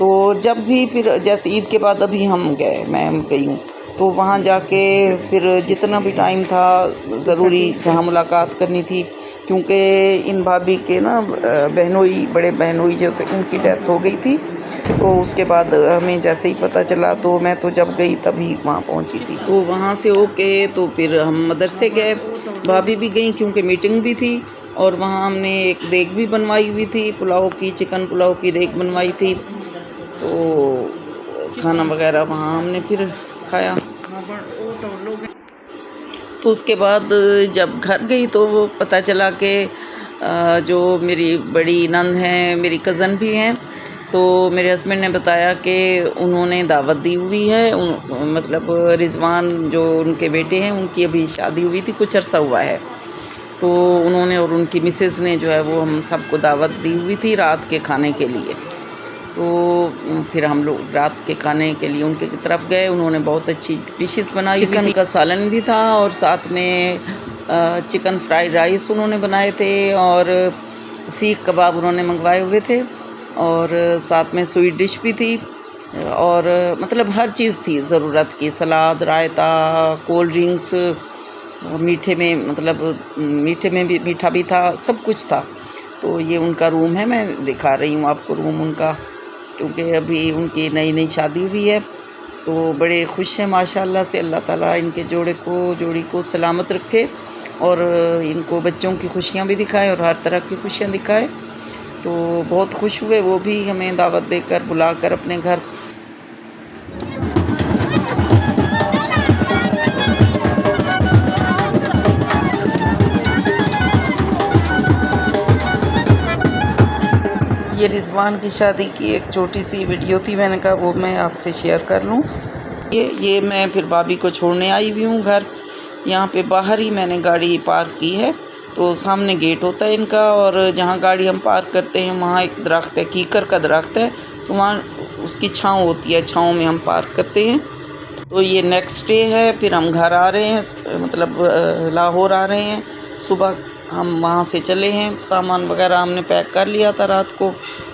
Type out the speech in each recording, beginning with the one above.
تو جب بھی پھر جیسے عید کے بعد ابھی ہم گئے، میں گئی ہوں، تو وہاں جا کے پھر جتنا بھی ٹائم تھا ضروری جہاں ملاقات کرنی تھی، کیونکہ ان بھابھی کے نا بہنوئی، بڑے بہنوئی جو تھے ان کی ڈیتھ ہو گئی تھی، تو اس کے بعد ہمیں جیسے ہی پتہ چلا تو میں تو جب گئی تبھی وہاں پہنچی تھی، تو وہاں سے ہو کے تو پھر ہم مدرسے گئے، بھابھی بھی گئیں کیونکہ میٹنگ بھی تھی، اور وہاں ہم نے ایک دیگ بھی بنوائی ہوئی تھی پلاؤ کی، چکن پلاؤ کی دیگ بنوائی تھی، تو کھانا وغیرہ وہاں ہم نے پھر کھایا۔ تو اس کے بعد جب گھر گئی تو پتہ چلا کہ جو میری بڑی نند ہیں، میری کزن بھی ہیں، تو میرے ہسبینڈ نے بتایا کہ انہوں نے دعوت دی ہوئی ہے، مطلب رضوان جو ان کے بیٹے ہیں ان کی ابھی شادی ہوئی تھی، کچھ عرصہ ہوا ہے، تو انہوں نے اور ان کی مسز نے جو ہے وہ ہم سب کو دعوت دی ہوئی تھی رات کے کھانے کے لیے، تو پھر ہم لوگ رات کے کھانے کے لیے ان کی طرف گئے۔ انہوں نے بہت اچھی ڈشز بنائی، چکن کا سالن بھی تھا، اور ساتھ میں چکن فرائیڈ رائس انہوں نے بنائے تھے، اور سیخ کباب انہوں نے منگوائے ہوئے تھے، اور ساتھ میں سویٹ ڈش بھی تھی، اور مطلب ہر چیز تھی ضرورت کی، سلاد، رائتا، کولڈ ڈرنکس، میٹھے میں مطلب میٹھے میں بھی میٹھا بھی تھا، سب کچھ تھا۔ تو یہ ان کا روم ہے، میں دکھا رہی ہوں آپ کو روم ان کا، کیونکہ ابھی ان کی نئی شادی ہوئی ہے، تو بڑے خوش ہیں ماشاءاللہ سے، اللہ تعالیٰ ان کے جوڑی کو سلامت رکھے، اور ان کو بچوں کی خوشیاں بھی دکھائے اور ہر طرح کی خوشیاں دکھائے۔ تو بہت خوش ہوئے وہ بھی ہمیں دعوت دے کر، بلا کر اپنے گھر۔ یہ رضوان کی شادی کی ایک چھوٹی سی ویڈیو تھی، میں نے کہا وہ میں آپ سے شیئر کر لوں۔ یہ میں پھر بھابھی کو چھوڑنے آئی ہوئی ہوں گھر، یہاں پہ باہر ہی میں نے گاڑی پارک کی ہے، تو سامنے گیٹ ہوتا ہے ان کا، اور جہاں گاڑی ہم پارک کرتے ہیں وہاں ایک درخت ہے، کیکر کا درخت ہے، تو وہاں اس کی چھاؤں ہوتی ہے، چھاؤں میں ہم پارک کرتے ہیں۔ تو یہ نیکسٹ ڈے ہے، پھر ہم گھر آ رہے ہیں، مطلب لاہور آ رہے ہیں، صبح ہم وہاں سے چلے ہیں، سامان وغیرہ ہم نے پیک کر لیا تھا رات کو،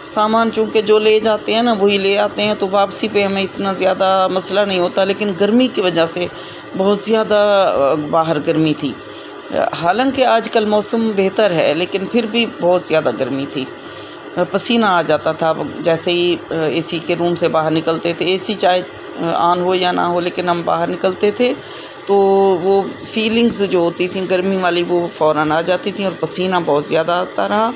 سامان چونکہ جو لے جاتے ہیں نا وہی لے آتے ہیں، تو واپسی پہ ہمیں اتنا زیادہ مسئلہ نہیں ہوتا، لیکن گرمی کی وجہ سے بہت زیادہ باہر گرمی تھی، حالانکہ آج کل موسم بہتر ہے لیکن پھر بھی بہت زیادہ گرمی تھی، پسینہ آ جاتا تھا جیسے ہی اے سی کے روم سے باہر نکلتے تھے، اے سی چاہے آن ہو یا نہ ہو لیکن ہم باہر نکلتے تھے تو وہ فیلنگز جو ہوتی تھیں گرمی والی وہ فوراً آ جاتی تھیں، اور پسینہ بہت زیادہ آتا رہا۔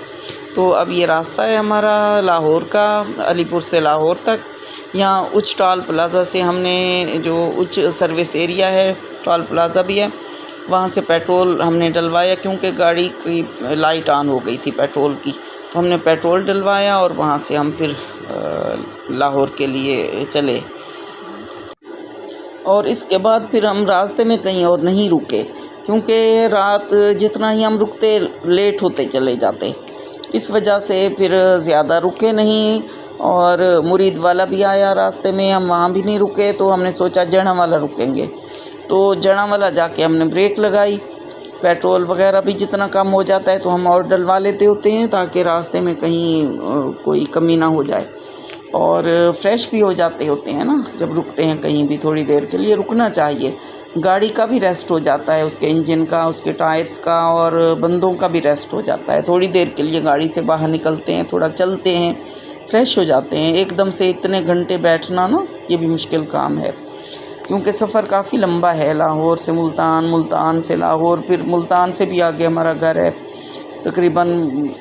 تو اب یہ راستہ ہے ہمارا لاہور کا، علی پور سے لاہور تک، یہاں اچ ٹول پلازا سے ہم نے جو اچ سروس ایریا ہے، ٹول پلازا بھی ہے، وہاں سے پیٹرول ہم نے ڈلوایا، کیونکہ گاڑی کی لائٹ آن ہو گئی تھی پیٹرول کی، تو ہم نے پیٹرول ڈلوایا، اور وہاں سے ہم پھر لاہور کے لیے چلے، اور اس کے بعد پھر ہم راستے میں کہیں اور نہیں رکے، کیونکہ رات جتنا ہی ہم رکتے لیٹ ہوتے چلے جاتے، اس وجہ سے پھر زیادہ رکے نہیں، اور مرید والا بھی آیا راستے میں، ہم وہاں بھی نہیں رکے، تو ہم نے سوچا جڑاں والا رکیں گے، تو جڑاں والا جا کے ہم نے بریک لگائی، پیٹرول وغیرہ بھی جتنا کم ہو جاتا ہے تو ہم اور ڈلوا لیتے ہوتے ہیں تاکہ راستے میں کہیں کوئی کمی نہ ہو جائے، اور فریش بھی ہو جاتے ہوتے ہیں نا، جب رکتے ہیں کہیں بھی تھوڑی دیر کے لیے رکنا چاہیے، گاڑی کا بھی ریسٹ ہو جاتا ہے، اس کے انجن کا، اس کے ٹائرز کا، اور بندوں کا بھی ریسٹ ہو جاتا ہے، تھوڑی دیر کے لیے گاڑی سے باہر نکلتے ہیں، تھوڑا چلتے ہیں، فریش ہو جاتے ہیں، ایک دم سے اتنے گھنٹے بیٹھنا نا یہ بھی مشکل کام ہے، کیونکہ سفر کافی لمبا ہے، لاہور سے ملتان، ملتان سے لاہور، پھر ملتان سے بھی آگے ہمارا گھر ہے، تقریباً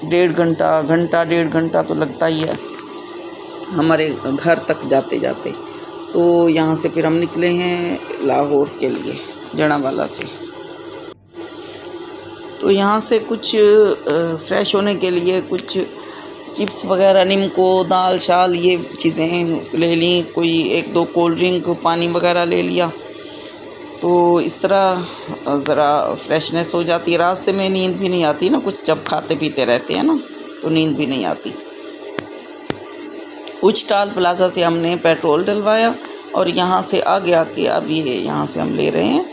ڈیڑھ گھنٹہ تو لگتا ہی ہے ہمارے گھر تک جاتے جاتے۔ تو یہاں سے پھر ہم نکلے ہیں لاہور کے لیے جڑاں والا سے، تو یہاں سے کچھ فریش ہونے کے لیے کچھ چپس وغیرہ، نمکو، دال شال، یہ چیزیں لے لیں، کوئی ایک دو کولڈ ڈرنک، پانی وغیرہ لے لیا، تو اس طرح ذرا فریشنس ہو جاتی ہے، راستے میں نیند بھی نہیں آتی نا، کچھ جب کھاتے پیتے رہتے ہیں نا تو نیند بھی نہیں آتی۔ اچ ٹول پلازا سے ہم نے پیٹرول ڈلوایا، اور یہاں سے آگے آ کے اب یہ یہاں سے ہم لے رہے ہیں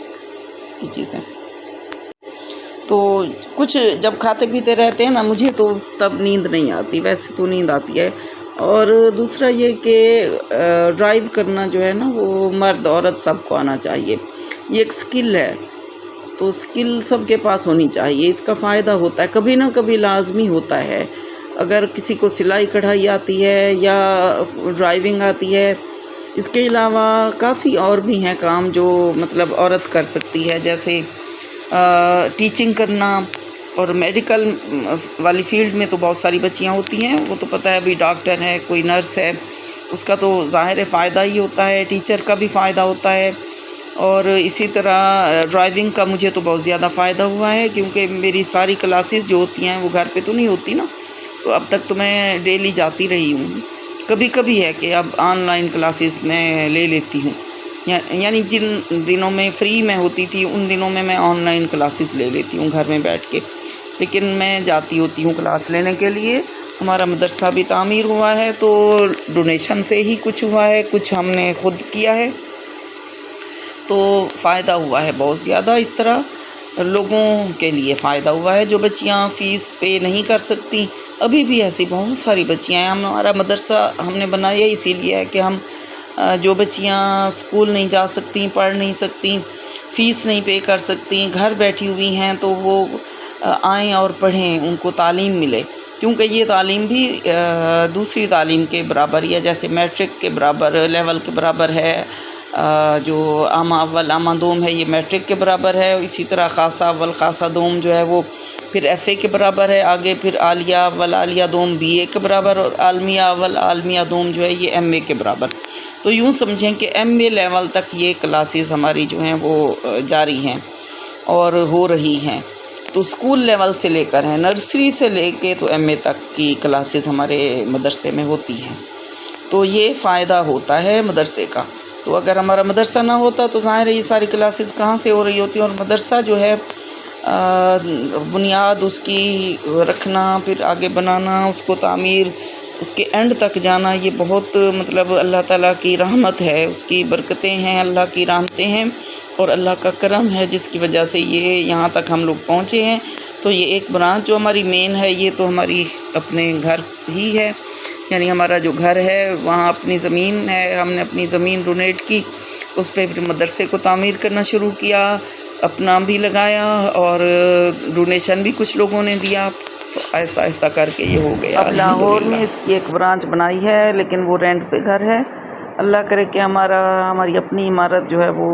یہ چیزیں، تو کچھ جب کھاتے پیتے رہتے ہیں نا، مجھے تو تب نیند نہیں آتی، ویسے تو نیند آتی ہے، اور دوسرا یہ کہ ڈرائیو کرنا جو ہے نا وہ مرد عورت سب کو آنا چاہیے، یہ ایک سکل ہے، تو سکل سب کے پاس ہونی چاہیے، اس کا فائدہ ہوتا ہے، کبھی نہ کبھی لازمی ہوتا ہے۔ اگر کسی کو سلائی کڑھائی آتی ہے یا ڈرائیونگ آتی ہے، اس کے علاوہ کافی اور بھی ہیں کام جو مطلب عورت کر سکتی ہے، جیسے ٹیچنگ کرنا، اور میڈیکل والی فیلڈ میں تو بہت ساری بچیاں ہوتی ہیں، وہ تو پتہ ہے، ابھی ڈاکٹر ہے، کوئی نرس ہے، اس کا تو ظاہر فائدہ ہی ہوتا ہے، ٹیچر کا بھی فائدہ ہوتا ہے، اور اسی طرح ڈرائیونگ کا مجھے تو بہت زیادہ فائدہ ہوا ہے، کیونکہ میری ساری کلاسز جو ہوتی ہیں وہ گھر پہ تو نہیں ہوتی نا، تو اب تک تو میں ڈیلی جاتی رہی ہوں، کبھی کبھی ہے کہ اب آن لائن کلاسز میں لے لیتی ہوں، یعنی جن دنوں میں فری میں ہوتی تھی ان دنوں میں آن لائن کلاسز لے لیتی ہوں گھر میں بیٹھ کے، لیکن میں جاتی ہوتی ہوں کلاس لینے کے لیے۔ ہمارا مدرسہ بھی تعمیر ہوا ہے تو ڈونیشن سے ہی کچھ ہوا ہے، کچھ ہم نے خود کیا ہے، تو فائدہ ہوا ہے بہت زیادہ، اس طرح لوگوں کے لیے فائدہ ہوا ہے جو بچیاں فیس پے نہیں کر سکتی۔ ابھی بھی ایسی بہت ساری بچیاں ہیں، ہمارا مدرسہ ہم نے بنایا اسی لیے ہے کہ ہم جو بچیاں اسکول نہیں جا سکتی، پڑھ نہیں سکتی، فیس نہیں پے کر سکتی، گھر بیٹھی ہوئی ہیں، تو وہ آئیں اور پڑھیں، ان کو تعلیم ملے، کیونکہ یہ تعلیم بھی دوسری تعلیم کے برابر ہی ہے، جیسے میٹرک کے برابر لیول کے برابر ہے، جو عامہ اول عامہ دوم ہے یہ میٹرک کے برابر ہے، اسی طرح خاصہ اول خاصہ دوم جو ہے وہ پھر ایف اے کے برابر ہے، آگے پھر عالیہ اول عالیہ دوم بی اے کے برابر، اور عالمیہ اول عالمیہ دوم جو ہے یہ ایم اے کے برابر۔ تو یوں سمجھیں کہ ایم اے لیول تک یہ کلاسز ہماری جو ہیں وہ جاری ہیں اور ہو رہی ہیں، تو اسکول لیول سے لے کر ہیں، نرسری سے لے کے تو ایم اے تک کی کلاسز ہمارے مدرسے میں ہوتی ہیں، تو یہ فائدہ ہوتا ہے مدرسے کا۔ تو اگر ہمارا مدرسہ نہ ہوتا تو ظاہر ہے یہ ساری کلاسز کہاں سے ہو رہی ہوتی ہیں، اور مدرسہ جو ہے بنیاد اس کی رکھنا، پھر آگے بنانا، اس کو تعمیر، اس کے اینڈ تک جانا، یہ بہت مطلب اللہ تعالیٰ کی رحمت ہے، اس کی برکتیں ہیں، اللہ کی رحمتیں ہیں، اور اللہ کا کرم ہے جس کی وجہ سے یہ یہاں تک ہم لوگ پہنچے ہیں۔ تو یہ ایک برانچ جو ہماری مین ہے، یہ تو ہماری اپنے گھر ہی ہے، یعنی ہمارا جو گھر ہے وہاں اپنی زمین ہے، ہم نے اپنی زمین ڈونیٹ کی، اس پہ پھر مدرسے کو تعمیر کرنا شروع کیا، اپنا بھی لگایا اور ڈونیشن بھی کچھ لوگوں نے دیا، تو آہستہ آہستہ کر کے یہ ہو گیا۔ اب لاہور میں اس کی ایک برانچ بنائی ہے، لیکن وہ رینٹ پہ گھر ہے، اللہ کرے کہ ہماری اپنی عمارت جو ہے وہ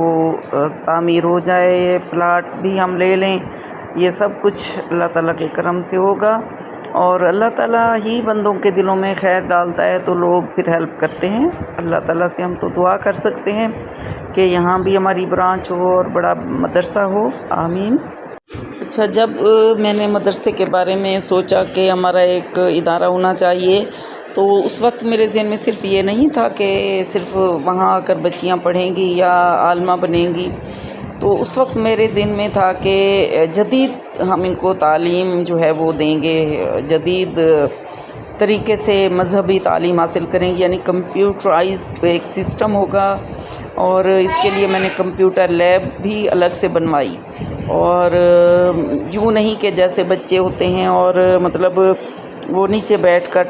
تعمیر ہو جائے، پلاٹ بھی ہم لے لیں، یہ سب کچھ اللہ تعالیٰ کے کرم سے ہوگا، اور اللہ تعالیٰ ہی بندوں کے دلوں میں خیر ڈالتا ہے تو لوگ پھر ہیلپ کرتے ہیں۔ اللہ تعالیٰ سے ہم تو دعا کر سکتے ہیں کہ یہاں بھی ہماری برانچ ہو اور بڑا مدرسہ ہو، آمین۔ اچھا، جب میں نے مدرسے کے بارے میں سوچا کہ ہمارا ایک ادارہ ہونا چاہیے، تو اس وقت میرے ذہن میں صرف یہ نہیں تھا کہ صرف وہاں آ کر بچیاں پڑھیں گی یا عالمہ بنیں گی، تو اس وقت میرے ذہن میں تھا کہ جدید ہم ان کو تعلیم جو ہے وہ دیں گے، جدید طریقے سے مذہبی تعلیم حاصل کریں گے، یعنی کمپیوٹرائزڈ ایک سسٹم ہوگا، اور اس کے لیے میں نے کمپیوٹر لیب بھی الگ سے بنوائی، اور یوں نہیں کہ جیسے بچے ہوتے ہیں اور مطلب وہ نیچے بیٹھ کر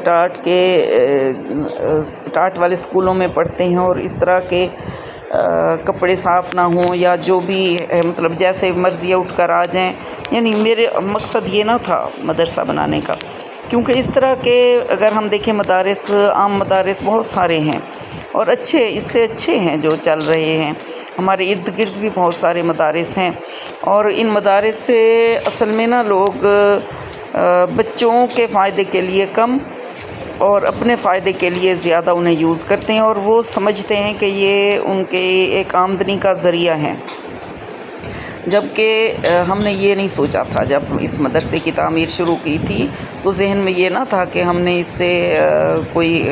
ٹاٹ والے اسکولوں میں پڑھتے ہیں اور اس طرح کے کپڑے صاف نہ ہوں یا جو بھی مطلب جیسے مرضی اٹھ کر آ جائیں، یعنی میرے مقصد یہ نہ تھا مدرسہ بنانے کا، کیونکہ اس طرح کے اگر ہم دیکھیں مدارس، عام مدارس بہت سارے ہیں اور اچھے، اس سے اچھے ہیں جو چل رہے ہیں، ہمارے ارد گرد بھی بہت سارے مدارس ہیں، اور ان مدارس سے اصل میں نا لوگ بچوں کے فائدے کے لیے کم اور اپنے فائدے کے لیے زیادہ انہیں یوز کرتے ہیں، اور وہ سمجھتے ہیں کہ یہ ان کے ایک آمدنی کا ذریعہ ہے، جبکہ ہم نے یہ نہیں سوچا تھا۔ جب اس مدرسے کی تعمیر شروع کی تھی تو ذہن میں یہ نہ تھا کہ ہم نے اس سے کوئی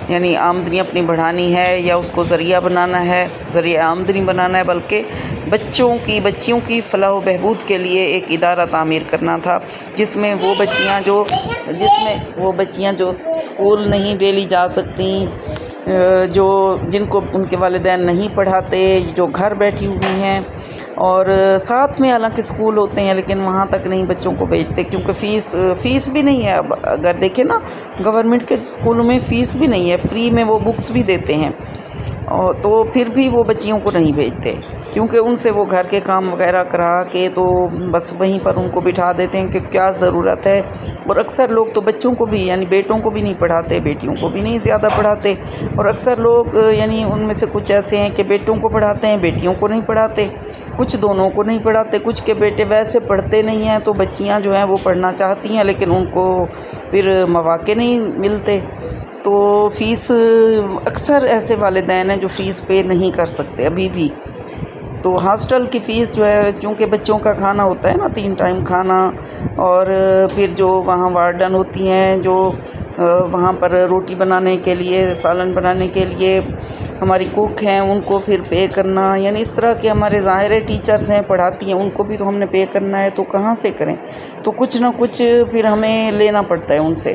یعنی آمدنی اپنی بڑھانی ہے یا اس کو ذریعہ بنانا ہے، ذریعہ آمدنی بنانا ہے، بلکہ بچیوں کی فلاح و بہبود کے لیے ایک ادارہ تعمیر کرنا تھا، جس میں وہ بچیاں جو اسکول نہیں ڈیلی جا سکتی، جو جن کو ان کے والدین نہیں پڑھاتے، جو گھر بیٹھی ہوئی ہیں، اور ساتھ میں حالانکہ اسکول ہوتے ہیں لیکن وہاں تک نہیں بچوں کو بھیجتے، کیونکہ فیس بھی نہیں ہے۔ اب اگر دیکھیں نا، گورنمنٹ کے اسکولوں میں فیس بھی نہیں ہے، فری میں وہ بکس بھی دیتے ہیں، اور تو پھر بھی وہ بچیوں کو نہیں بھیجتے، کیونکہ ان سے وہ گھر کے کام وغیرہ کرا کے تو بس وہیں پر ان کو بٹھا دیتے ہیں کہ کیا ضرورت ہے۔ اور اکثر لوگ تو بچوں کو بھی، یعنی بیٹوں کو بھی نہیں پڑھاتے، بیٹیوں کو بھی نہیں زیادہ پڑھاتے، اور اکثر لوگ یعنی ان میں سے کچھ ایسے ہیں کہ بیٹوں کو پڑھاتے ہیں، بیٹیوں کو نہیں پڑھاتے، کچھ دونوں کو نہیں پڑھاتے، کچھ کے بیٹے ویسے پڑھتے نہیں ہیں تو بچیاں جو ہیں وہ پڑھنا چاہتی ہیں لیکن ان کو پھر مواقع نہیں ملتے۔ تو فیس اکثر ایسے والدین ہیں جو فیس پے نہیں کر سکتے ابھی بھی۔ تو ہاسٹل کی فیس جو ہے، چونکہ بچوں کا کھانا ہوتا ہے نا 3 ٹائم کھانا، اور پھر جو وہاں وارڈن ہوتی ہیں جو وہاں پر روٹی بنانے کے لیے، سالن بنانے کے لیے ہماری کوک ہیں، ان کو پھر پے کرنا، یعنی اس طرح کے ہمارے ظاہر ٹیچرز ہیں پڑھاتی ہیں، ان کو بھی تو ہم نے پے کرنا ہے، تو کہاں سے کریں؟ تو کچھ نہ کچھ پھر ہمیں لینا پڑتا ہے ان سے،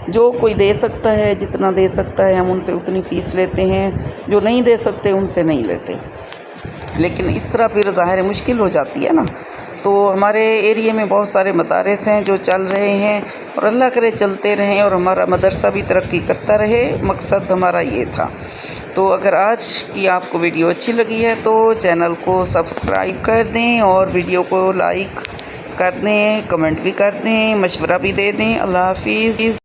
جو کوئی دے سکتا ہے، جتنا دے سکتا ہے ہم ان سے اتنی فیس لیتے ہیں، جو نہیں دے سکتے ان سے نہیں لیتے، لیکن اس طرح پھر ظاہر مشکل ہو جاتی ہے نا۔ تو ہمارے ایریے میں بہت سارے مدارس ہیں جو چل رہے ہیں، اور اللہ کرے چلتے رہیں اور ہمارا مدرسہ بھی ترقی کرتا رہے، مقصد ہمارا یہ تھا۔ تو اگر آج کی آپ کو ویڈیو اچھی لگی ہے تو چینل کو سبسکرائب کر دیں، اور ویڈیو کو لائک کر دیں، کمنٹ بھی کر دیں، مشورہ بھی دے دیں۔ اللہ حافظ۔